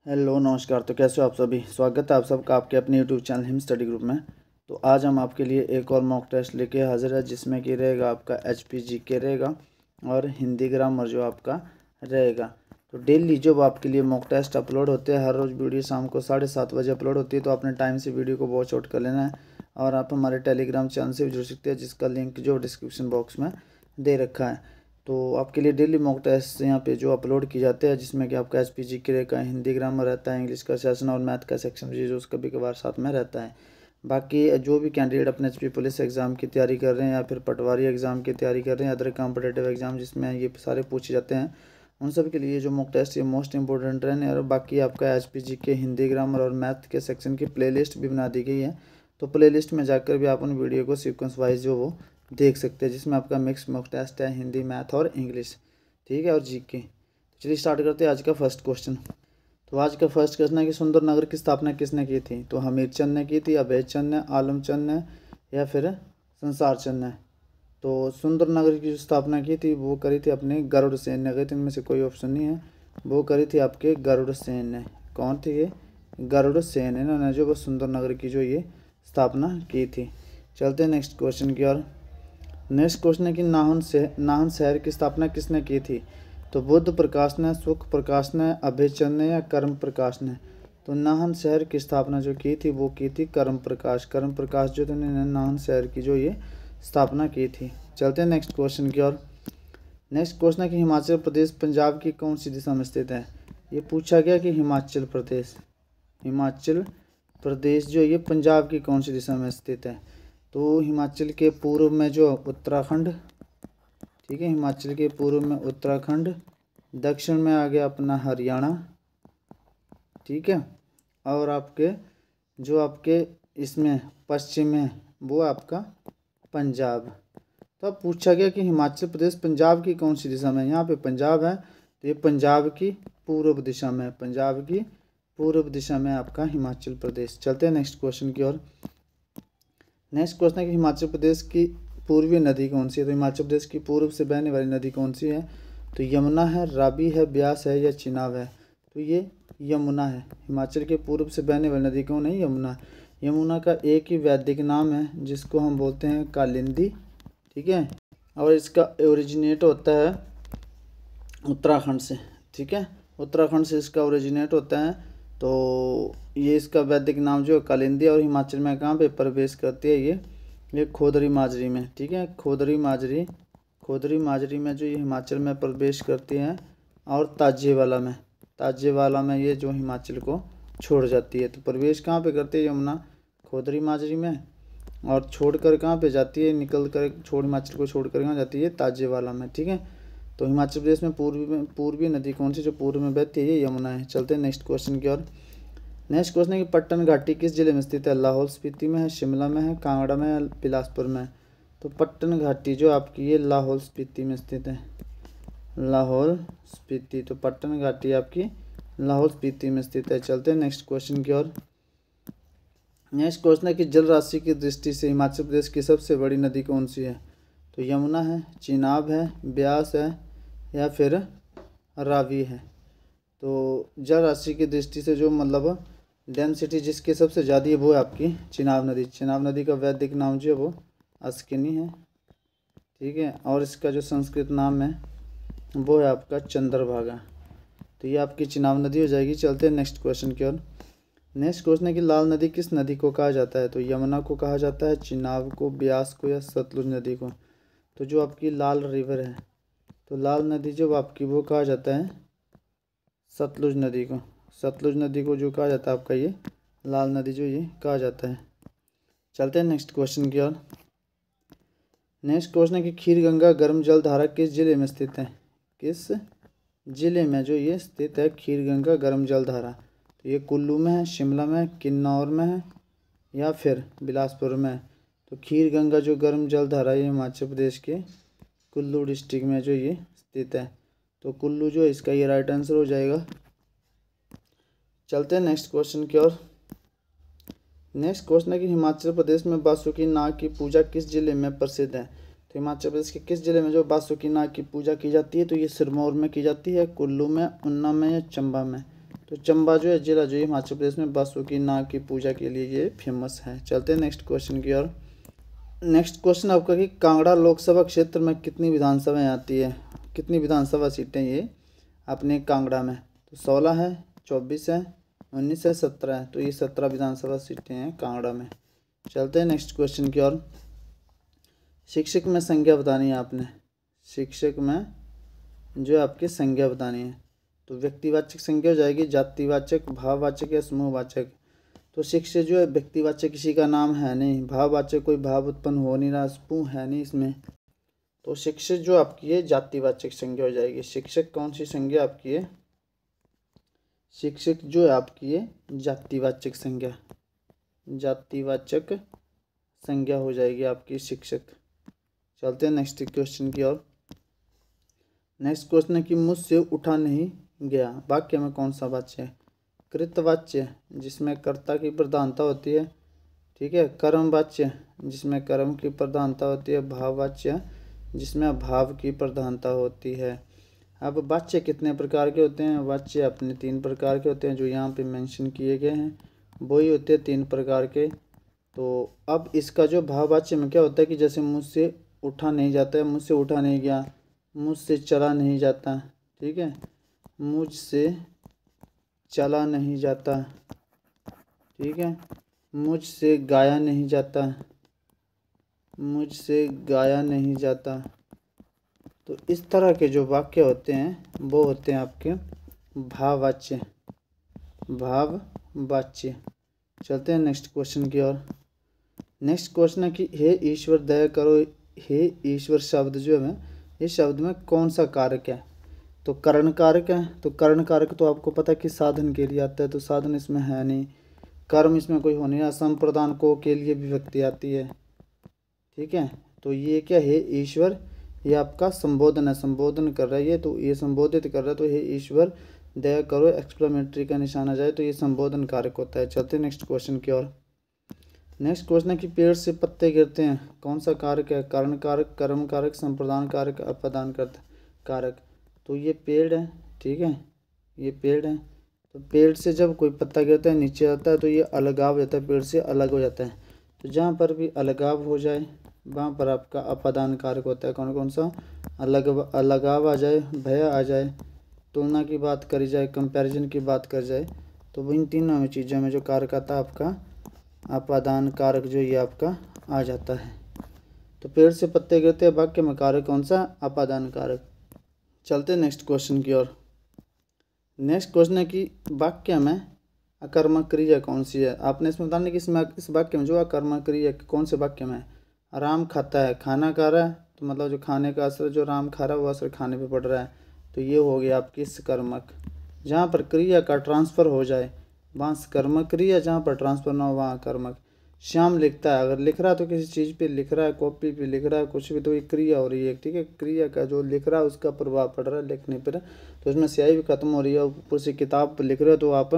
Hello नमस्कार। तो कैसे हो आप सभी। स्वागत है आप सबका आपके अपने YouTube channel him study group में। तो आज हम आपके लिए एक और मॉक टेस्ट लेके हाजिर है, जिसमें कि रहेगा आपका HPGK रहेगा और हिंदी ग्रामर जो आपका रहेगा। तो डेली जो आपके लिए मॉक टेस्ट अपलोड होते हैं, हर रोज़ वीडियो शाम को 7:30 बजे अपलोड होती है। तो अपने टाइम से वीडियो को वॉच आउट कर लेना है और आप हमारे टेलीग्राम चैनल से भी जुड़ सकते हैं, जिसका लिंक जो डिस्क्रिप्शन बॉक्स में दे रखा है। तो आपके लिए डेली मॉक टेस्ट यहाँ पे जो अपलोड की जाते हैं, जिसमें कि आपका HPGK का हिंदी ग्रामर रहता है, इंग्लिश का सेशन और मैथ का सेक्शन भी जो कभी कभार साथ में रहता है। बाकी जो भी कैंडिडेट अपने HP पुलिस एग्ज़ाम की तैयारी कर रहे हैं या फिर पटवारी एग्ज़ाम की तैयारी कर रहे हैं, अदर कॉम्पिटेटिव एग्ज़ाम जिसमें ये सारे पूछे जाते हैं, उन सब के लिए जो मॉक टेस्ट ये मोस्ट इंपॉर्टेंट रहने। और बाकी आपका HPGK हिंदी ग्रामर और मैथ के सेक्शन की प्लेलिस्ट भी बना दी गई है। तो प्लेलिस्ट में जाकर भी आप उन वीडियो को सीक्वेंस वाइज जो वो देख सकते हैं, जिसमें आपका मिक्स मॉक टेस्ट है, हिंदी, मैथ और इंग्लिश, ठीक है, और GK। तो चलिए स्टार्ट करते हैं आज का फर्स्ट क्वेश्चन। तो आज का फर्स्ट क्वेश्चन है कि सुंदर नगर की स्थापना किसने की थी। तो हमीर चंद ने की थी, अभय चंद ने, आलम चंद ने या फिर संसार चंद ने। तो सुंदर नगर की जो स्थापना की थी वो करी थी अपने गरुड़ सेन ने करी थी। इनमें से कोई ऑप्शन नहीं है, वो करी थी आपके गरुड़ सेन ने। कौन थे ये? गरुड़ सेन, इन्होंने जो वो सुंदर नगर की जो ये स्थापना की थी। चलते हैं नेक्स्ट क्वेश्चन की ओर। नेक्स्ट क्वेश्चन है कि नाहन शहर की स्थापना किसने की थी। तो बुद्ध प्रकाश ने, सुख प्रकाश ने, अभय चंद ने या कर्म प्रकाश ने। तो नाहन शहर की स्थापना जो की थी वो की थी कर्म प्रकाश। कर्म प्रकाश जो थे उन्होंने नाहन शहर की जो ये स्थापना की थी। चलते हैं नेक्स्ट क्वेश्चन की ओर। नेक्स्ट क्वेश्चन है कि हिमाचल प्रदेश पंजाब की कौन सी दिशा में स्थित है। ये पूछा गया कि हिमाचल प्रदेश जो ये पंजाब की कौन सी दिशा में स्थित है। तो हिमाचल के पूर्व में जो उत्तराखंड, ठीक है, हिमाचल के पूर्व में उत्तराखंड, दक्षिण में आ गया अपना हरियाणा, ठीक है, और आपके इसमें पश्चिम में वो आपका पंजाब। तो अब पूछा गया कि हिमाचल प्रदेश पंजाब की कौन सी दिशा में। यहाँ पे पंजाब है तो ये पंजाब की पूर्व दिशा में, पंजाब की पूर्व दिशा में आपका हिमाचल प्रदेश। चलते हैं नेक्स्ट क्वेश्चन की ओर। नेक्स्ट क्वेश्चन है कि हिमाचल प्रदेश की पूर्वी नदी कौन सी है। तो हिमाचल प्रदेश की पूर्व से बहने वाली नदी कौन सी है। तो यमुना है, रावी है, ब्यास है या चिनाब है। तो ये यमुना है। हिमाचल के पूर्व से बहने वाली नदी कौन है? यमुना। यमुना का एक ही वैदिक नाम है जिसको हम बोलते हैं कालिंदी, ठीक है, और इसका ओरिजिनेट होता है उत्तराखंड से, ठीक है, उत्तराखंड से इसका ओरिजिनेट होता है। तो ये इसका वैदिक नाम जो है कालिंदी, और हिमाचल में कहाँ पे प्रवेश करती है ये खोदरी माजरी में, ठीक है, खोदरी माजरी में जो ये हिमाचल में प्रवेश करती है, और ताजेवाला में ये जो हिमाचल को छोड़ जाती है। तो प्रवेश कहाँ पे करती है? यमुना खोदरी माजरी में, और छोड़कर कहाँ पे जाती है? निकल कर हिमाचल को छोड़कर कहाँ जाती है? ताजेवाला में, ठीक है। तो हिमाचल प्रदेश में पूर्वी नदी कौन सी जो पूर्व में बहती है? ये यमुना है। चलते हैं नेक्स्ट क्वेश्चन की ओर। नेक्स्ट क्वेश्चन है कि पट्टन घाटी किस जिले में स्थित है। लाहौल स्पीति में है, शिमला में है, कांगड़ा में है, बिलासपुर में है। तो पट्टन घाटी जो आपकी ये लाहौल स्पीति में स्थित है, लाहौल स्पीति। तो पट्टन घाटी आपकी लाहौल स्पीति में स्थित है। चलते हैं नेक्स्ट क्वेश्चन की ओर। नेक्स्ट क्वेश्चन है कि जल राशि की दृष्टि से हिमाचल प्रदेश की सबसे बड़ी नदी कौन सी है। तो यमुना है, चिनाब है, ब्यास है या फिर रावी है। तो जल राशि की दृष्टि से जो मतलब डेंसिटी जिसकी सबसे ज़्यादा है वो है आपकी चिनाब नदी। चिनाब नदी का वैदिक नाम जो है वो अस्किनी है, ठीक है, और इसका जो संस्कृत नाम है वो है आपका चंद्रभागा। तो ये आपकी चिनाब नदी हो जाएगी। चलते हैं नेक्स्ट क्वेश्चन की ओर। नेक्स्ट क्वेश्चन है कि लाल नदी किस नदी को कहा जाता है। तो यमुना को कहा जाता है, चिनाब को, ब्यास को या सतलुज नदी को। तो जो आपकी लाल रिवर है, तो लाल नदी जो आपकी वो कहा जाता है सतलुज नदी को। सतलुज नदी को जो कहा जाता है आपका ये लाल नदी जो ये कहा जाता है। चलते हैं नेक्स्ट क्वेश्चन की ओर। नेक्स्ट क्वेश्चन है कि खीर गंगा गर्म जल धारा किस जिले में स्थित है। किस जिले में जो ये स्थित है खीर गंगा गर्म जल धारा। तो ये कुल्लू में है, शिमला में है, किन्नौर में है या फिर बिलासपुर में है। तो खीर गंगा जो गर्म जल धारा ये हिमाचल प्रदेश के कुल्लू डिस्ट्रिक्ट में जो ये स्थित है। तो कुल्लू जो इसका ये राइट आंसर हो जाएगा। चलते हैं नेक्स्ट क्वेश्चन की ओर। नेक्स्ट क्वेश्चन है कि हिमाचल प्रदेश में बासुकी नाग की पूजा किस जिले में प्रसिद्ध है। तो हिमाचल प्रदेश के किस जिले में जो बासुकी नाग की पूजा की जाती है। तो ये सिरमौर में की जाती है, कुल्लू में, ऊना में या चंबा में। तो तो चंबा जो है जिला जो है हिमाचल प्रदेश में बासुकी नाग की पूजा के लिए ये फेमस है। चलते हैं नेक्स्ट क्वेश्चन की ओर। नेक्स्ट क्वेश्चन आपका कि कांगड़ा लोकसभा क्षेत्र में कितनी विधानसभाएं आती है, कितनी विधानसभा सीटें ये अपने कांगड़ा में? तो 16 है, 24 है, 19 है, 17 है। तो ये 17 विधानसभा सीटें हैं कांगड़ा में। चलते हैं नेक्स्ट क्वेश्चन की ओर। शिक्षक में संज्ञा बतानी है आपने, शिक्षक में जो आपकी संज्ञा बतानी है। तो व्यक्तिवाचक संज्ञा हो जाएगी, जातिवाचक, भाववाचक या समूहवाचक। तो शिक्षक जो है व्यक्तिवाचक किसी का नाम है नहीं, भाववाचक कोई भाव उत्पन्न हो नहीं रहा, समूह है नहीं इसमें। तो शिक्षक जो आपकी है जातिवाचक संज्ञा हो जाएगी। शिक्षक कौन सी संज्ञा आपकी है? शिक्षक जो है आपकी है जातिवाचक संज्ञा, जातिवाचक संज्ञा हो जाएगी आपकी शिक्षक। चलते हैं नेक्स्ट क्वेश्चन की ओर। नेक्स्ट क्वेश्चन है कि मुझसे उठा नहीं गया, वाक्य में कौन सा वाच्य है? कृतवाच्य जिसमें कर्ता की प्रधानता होती है, ठीक है। कर्मवाच्य जिसमें कर्म की प्रधानता होती है। भाववाच्य जिसमें भाव की प्रधानता होती है। अब वाच्य कितने प्रकार के होते हैं? वाच्य अपने 3 प्रकार के होते हैं जो यहाँ पे मेंशन किए गए हैं, वही होते हैं 3 प्रकार के। तो अब इसका जो भाववाच्य में क्या होता है कि जैसे मुझसे उठा नहीं जाता है, मुझसे उठा नहीं गया, मुझसे चला नहीं जाता, ठीक है, मुझसे चला नहीं जाता, ठीक है, मुझसे गाया नहीं जाता, मुझसे गाया नहीं जाता। तो इस तरह के जो वाक्य होते हैं वो होते हैं आपके भाववाच्य, भाववाच्य। चलते हैं नेक्स्ट क्वेश्चन की ओर। नेक्स्ट क्वेश्चन है कि हे ईश्वर दया करो। हे ईश्वर शब्द जो है इस शब्द में कौन सा कारक है? तो करण कारक है। तो करण कारक तो आपको पता है कि साधन के लिए आता है, तो साधन इसमें है नहीं, कर्म इसमें कोई हो नहीं रहा, संप्रदान को के लिए विभक्ति आती है, ठीक है। तो ये क्या है? ईश्वर, ये आपका संबोधन है, संबोधन कर रहा है ये, तो ये संबोधित कर रहा है, तो हे ईश्वर दया करो एक्सक्लेमेटरी का निशान आ जाए तो ये संबोधन कारक होता है। चलते हैं नेक्स्ट क्वेश्चन की ओर। नेक्स्ट क्वेश्चन है कि पेड़ से पत्ते गिरते हैं, कौन सा कारक है? करण कारक, कर्म कारक, संप्रदान कारक, अपादान कारक। तो ये पेड़ है, ठीक है, ये पेड़ है। तो पेड़ से जब कोई पत्ता गिरता है नीचे आता है तो ये अलगाव हो जाता है, पेड़ से अलग हो जाता है। तो जहाँ पर भी अलगाव हो जाए वहाँ पर आपका अपादान कारक होता है। कौन कौन सा? अलगाव आ जाए, भय आ जाए, तुलना की बात करी जाए, कंपैरिजन की बात कर जाए, तो इन तीनों में चीज़ों में जो कारक आता है आपका अपादान कारक जो ये आपका आ जाता है। तो पेड़ से पत्ते गिरते हैं वाक्य में कारक कौन सा? अपादान कारक। चलते हैं नेक्स्ट क्वेश्चन की ओर। नेक्स्ट क्वेश्चन है कि वाक्य में अकर्मक क्रिया कौन सी है? आपने इसमें बताना कि इसमें इस वाक्य में जो अकर्मक क्रिया कौन से वाक्य में है? राम खाता है, खाना खा रहा है, तो मतलब जो खाने का असर जो राम खा रहा है वो असर खाने पे पड़ रहा है, तो ये हो गया आपकी सकर्मक। जहाँ पर क्रिया का ट्रांसफ़र हो जाए वहाँ सकर्मक क्रिया, जहाँ पर ट्रांसफ़र ना हो वहाँ अकर्मक। श्याम लिखता है, अगर लिख रहा है तो किसी चीज़ पे लिख रहा है, कॉपी पे लिख रहा है, कुछ भी, तो ये क्रिया हो रही है, ठीक है। क्रिया का जो लिख रहा है उसका प्रभाव पड़ रहा है लिखने पर, तो उसमें स्याही भी खत्म हो रही है। ऊपर से किताब पर लिख रहे हो तो आप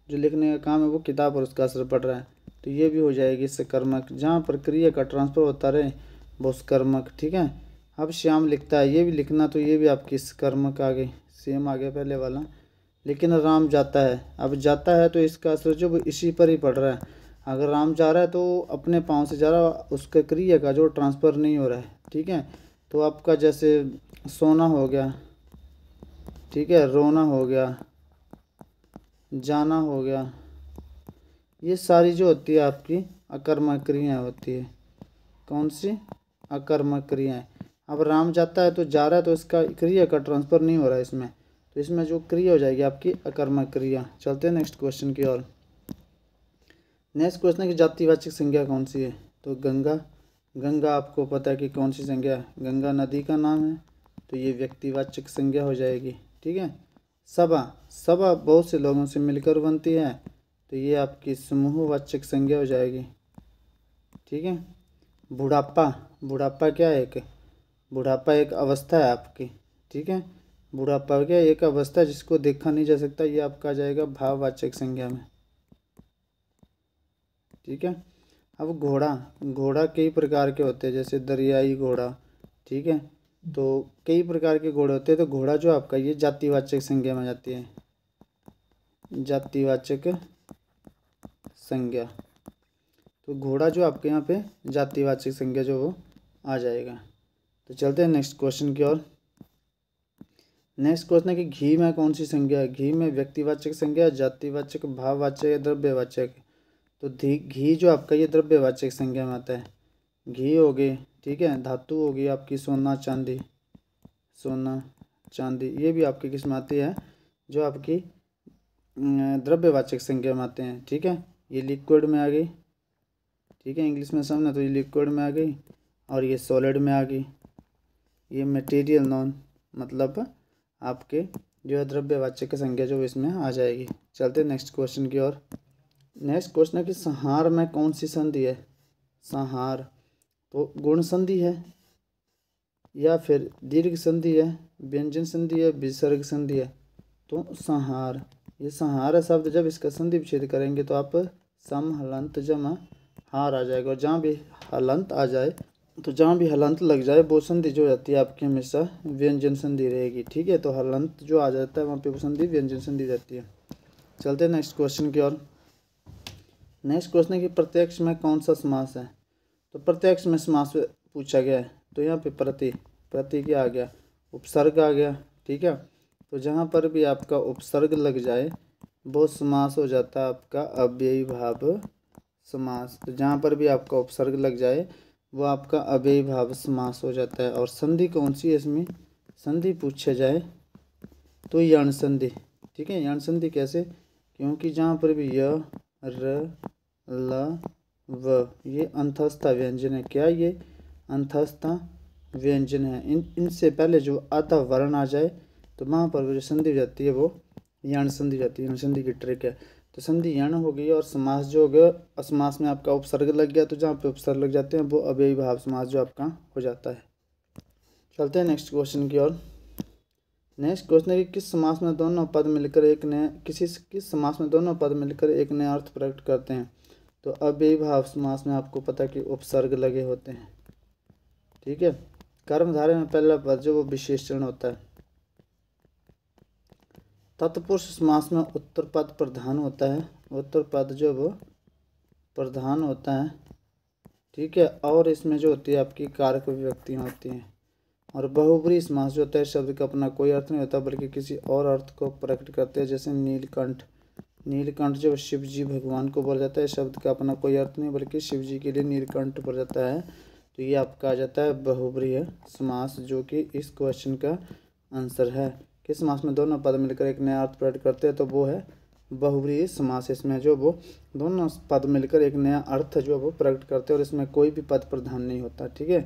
जो लिखने का काम है वो किताब पर उसका असर पड़ रहा है, तो ये भी हो जाएगी सकर्मक। जहाँ पर क्रिया का ट्रांसफ़र होता रहे वो सकर्मक, ठीक है। अब श्याम लिखता है, ये भी लिखना, तो ये भी आपकी सकर्मक आ गई, सेम आ गया पहले वाला। लेकिन राम जाता है, अब जाता है तो इसका असर जो वो इसी पर ही पड़ रहा है। अगर राम जा रहा है तो अपने पाँव से जा रहा है, उसका क्रिया का जो ट्रांसफ़र नहीं हो रहा है, ठीक है। तो आपका जैसे सोना हो गया, ठीक है, रोना हो गया, जाना हो गया, ये सारी जो होती है आपकी अकर्मक क्रियाएँ होती है। कौन सी? अकर्मक क्रियाएँ। अब राम जाता है तो जा रहा है, तो इसका क्रिया का ट्रांसफ़र नहीं हो रहा है इसमें, तो इसमें जो क्रिया हो जाएगी आपकी अकर्मक क्रिया। चलते हैं नेक्स्ट क्वेश्चन की ओर। नेक्स्ट क्वेश्चन है कि जातिवाचक संज्ञा कौन सी है? तो गंगा। गंगा आपको पता है कि कौन सी संज्ञा है? गंगा नदी का नाम है, तो ये व्यक्तिवाचक संज्ञा हो जाएगी, ठीक है। सभा, सभा बहुत से लोगों से मिलकर बनती है, तो ये आपकी समूहवाचक संज्ञा हो जाएगी, ठीक है। बुढ़ापा, बुढ़ापा क्या है? एक बुढ़ापा एक अवस्था है आपकी, ठीक है। बुढ़ापा क्या एक अवस्था है जिसको देखा नहीं जा सकता, ये आपका आ जाएगा भाववाचक संज्ञा में, ठीक है। अब घोड़ा, घोड़ा कई प्रकार के होते हैं, जैसे दरियाई घोड़ा, ठीक है। तो कई प्रकार के घोड़े होते हैं, तो घोड़ा जो आपका ये जातिवाचक संज्ञा में जाती है, जातिवाचक संज्ञा। तो घोड़ा जो आपके यहाँ पे जातिवाचक संज्ञा जो वो आ जाएगा। तो चलते हैं नेक्स्ट क्वेश्चन की ओर। नेक्स्ट क्वेश्चन है कि घी में कौन सी संज्ञा है? घी में व्यक्तिवाचक संज्ञा, जातिवाचक, भाववाचक या द्रव्यवाचक? तो घी जो आपका ये द्रव्यवाचक संज्ञा में आता है। घी हो गई, ठीक है। धातु हो गई आपकी सोना चांदी, सोना चांदी, ये भी आपकी किस में आती है? जो आपकी द्रव्यवाचक संज्ञा में आते हैं, ठीक है। ये लिक्विड में आ गई, ठीक है, इंग्लिश में समझना। तो ये लिक्विड में आ गई और ये सॉलिड में आ गई। ये मटेरियल नॉन मतलब आपके जो है द्रव्यवाचक संज्ञा जो इसमें आ जाएगी। चलते नेक्स्ट क्वेश्चन की ओर। नेक्स्ट क्वेश्चन है कि संहार में कौन सी संधि है? संहार तो गुण संधि है या फिर दीर्घ संधि है, व्यंजन संधि है, विसर्ग संधि है? तो संहार, ये संहार शब्द जब इसका संधि विच्छेद करेंगे तो आप सम हलंत जमा हार आ जाएगा। और जहाँ भी हलंत आ जाए, तो जहाँ भी हलंत लग जाए वो संधि जो रहती है आपकी हमेशा व्यंजन संधि रहेगी, ठीक है। तो हलंत जो आ जाता है वहाँ पे वो संधि व्यंजन संधि रहती है। चलते हैं नेक्स्ट क्वेश्चन की ओर। नेक्स्ट क्वेश्चन है कि प्रत्यक्ष में कौन सा समास है? तो प्रत्यक्ष में समास पूछा गया है। तो यहाँ पे प्रति क्या आ गया? उपसर्ग आ गया, ठीक है। तो जहाँ पर भी आपका उपसर्ग लग जाए वो समास हो जाता है आपका अव्ययी भाव समास। तो जहाँ पर भी आपका उपसर्ग लग जाए वो आपका अव्ययी भाव समास हो जाता है। और संधि कौन सी है इसमें? संधि पूछा जाए तो यण संधि, ठीक है। यण संधि कैसे? क्योंकि जहाँ पर भी य र ल व ये अंतस्था व्यंजन है। क्या ये अंतस्था व्यंजन है? इनसे पहले जो आधा वर्ण आ जाए तो वहाँ पर जो संधि हो जाती है वो यण संधि जाती है। यण संधि की ट्रिक है। तो संधि यण हो गई और समास जो हो गया, समास में आपका उपसर्ग लग गया तो जहाँ पे उपसर्ग लग जाते हैं वो अव्ययी भाव समास जो आपका हो जाता है। चलते हैं नेक्स्ट क्वेश्चन की ओर। नेक्स्ट क्वेश्चन है कि किस समास में दोनों पद मिलकर एक नया किस समास में दोनों पद मिलकर एक नया अर्थ प्रकट करते हैं? तो अव्ययी भाव समास में आपको पता है कि उपसर्ग लगे होते हैं, ठीक है। कर्मधारय में पहला पद जो वो विशेषण होता है। तत्पुरुष समास में उत्तर पद प्रधान होता है। उत्तर पद जो वो प्रधान होता है, ठीक है। और इसमें जो होती है आपकी कारक विभक्तियाँ होती हैं। और बहुब्रीहि समास जो होता है शब्द का अपना कोई अर्थ नहीं होता बल्कि किसी और अर्थ को प्रकट करते हैं। जैसे नीलकंठ, नीलकंठ जो शिव जी भगवान को बोला जाता है, शब्द का अपना कोई अर्थ नहीं बल्कि शिव जी के लिए नीलकंठ बोला जाता है। तो ये आपका आ जाता है बहुब्रीहि समास, जो कि इस क्वेश्चन का आंसर है। किस समास में दोनों पद मिलकर एक नया अर्थ प्रकट करते हैं? तो वो है बहुब्रीहि समास। इसमें जो वो दोनों पद मिलकर एक नया अर्थ जो वो प्रकट करते हैं और इसमें कोई भी पद प्रधान नहीं होता, ठीक है।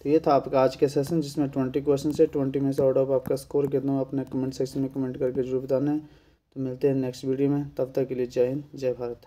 तो ये था आपका आज के सेशन जिसमें 20 क्वेश्चन से 20 में से आउट ऑफ आपका स्कोर कितना हो अपने कमेंट सेक्शन में कमेंट करके जरूर बताना है। तो मिलते हैं नेक्स्ट वीडियो में, तब तक के लिए जय हिंद, जय भारत।